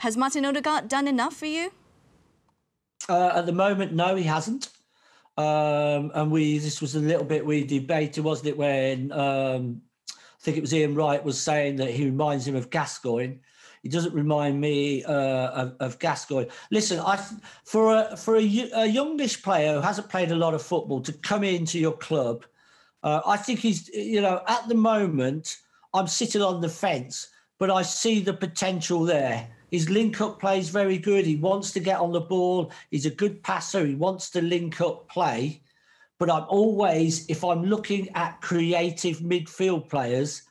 Has Martin Odegaard done enough for you? At the moment, no, he hasn't. And this was a little bit we debated, wasn't it, when I think it was Ian Wright was saying that he reminds him of Gascoigne. He doesn't remind me of Gascoigne. Listen, for a youngish player who hasn't played a lot of football to come into your club, I think he's, at the moment, I'm sitting on the fence, but I see the potential there. His link-up play is very good. He wants to get on the ball. He's a good passer. He wants to link up play. But I'm always, if I'm looking at creative midfield players,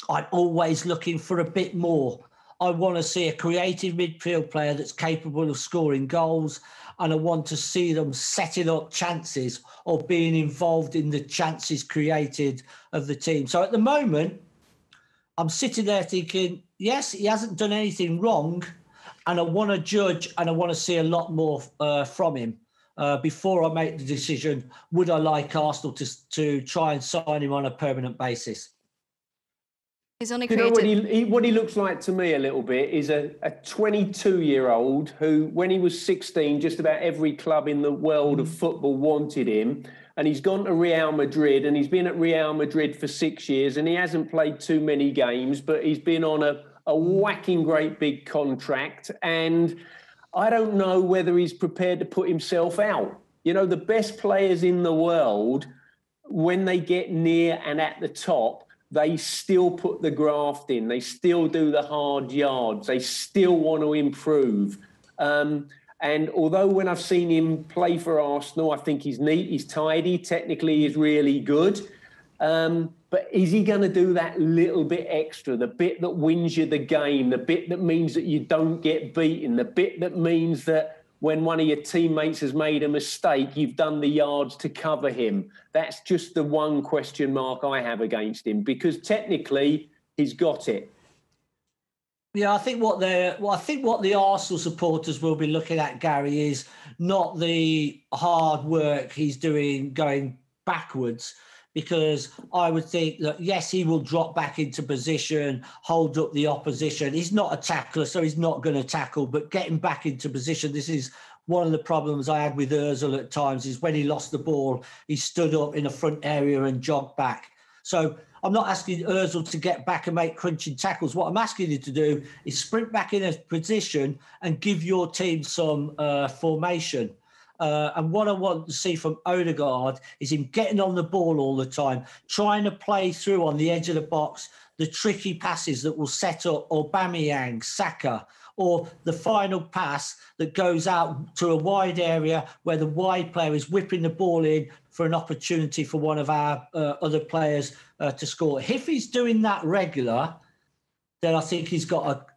I'm always looking for a bit more. I want to see a creative midfield player that's capable of scoring goals, and I want to see them setting up chances or being involved in the chances created of the team. So at the moment, I'm sitting there thinking, yes, he hasn't done anything wrong, and I want to judge and I want to see a lot more from him before I make the decision, would I like Arsenal to try and sign him on a permanent basis? He's only you know what he looks like to me a little bit is a 22-year-old who, when he was 16, just about every club in the world of football wanted him. And he's gone to Real Madrid, and he's been at Real Madrid for 6 years, and he hasn't played too many games, but he's been on a whacking great big contract. And I don't know whether he's prepared to put himself out. The best players in the world, when they get near and at the top, they still put the graft in. They still do the hard yards. They still want to improve. And although when I've seen him play for Arsenal, I think he's neat, he's tidy, technically he's really good. But is he going to do that little bit extra, the bit that wins you the game, the bit that means that you don't get beaten, the bit that means that when one of your teammates has made a mistake, you've done the yards to cover him? That's just the one question mark I have against him, because technically he's got it. Yeah, I think what the Arsenal supporters will be looking at, Gary, is not the hard work he's doing going backwards, because I would think that, yes, he will drop back into position, hold up the opposition. He's not a tackler, so he's not going to tackle, but getting back into position, this is one of the problems I had with Ozil at times, is when he lost the ball, he stood up in the front area and jogged back. So I'm not asking Ozil to get back and make crunching tackles. What I'm asking you to do is sprint back in a position and give your team some formation. And what I want to see from Odegaard is him getting on the ball all the time, trying to play through on the edge of the box, the tricky passes that will set up Aubameyang, Saka, or the final pass that goes out to a wide area where the wide player is whipping the ball in for an opportunity for one of our other players to score. If he's doing that regular, then I think he's got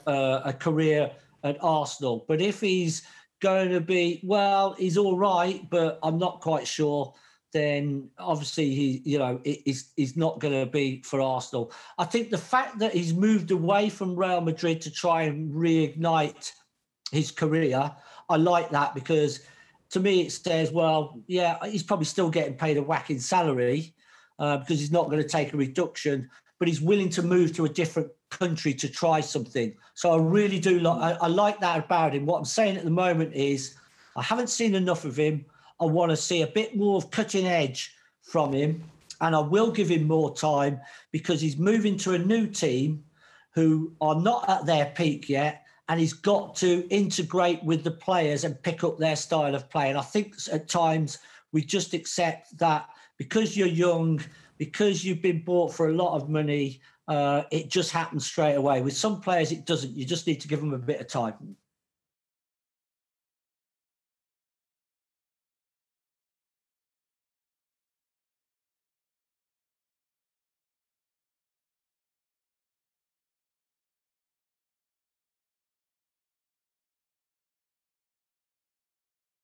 a career at Arsenal. But if he's going to be, well, he's all right, but I'm not quite sure, then obviously he's not going to be for Arsenal. I think the fact that he's moved away from Real Madrid to try and reignite his career, I like that, because to me it says, well, yeah, he's probably still getting paid a whacking salary because he's not going to take a reduction, but he's willing to move to a different country to try something. So I really do I like that about him. What I'm saying at the moment is I haven't seen enough of him. I want to see a bit more of cutting edge from him, and I will give him more time, because he's moving to a new team who are not at their peak yet, and he's got to integrate with the players and pick up their style of play. And I think at times we just accept that because you're young, because you've been bought for a lot of money, it just happens straight away. With some players, it doesn't. You just need to give them a bit of time.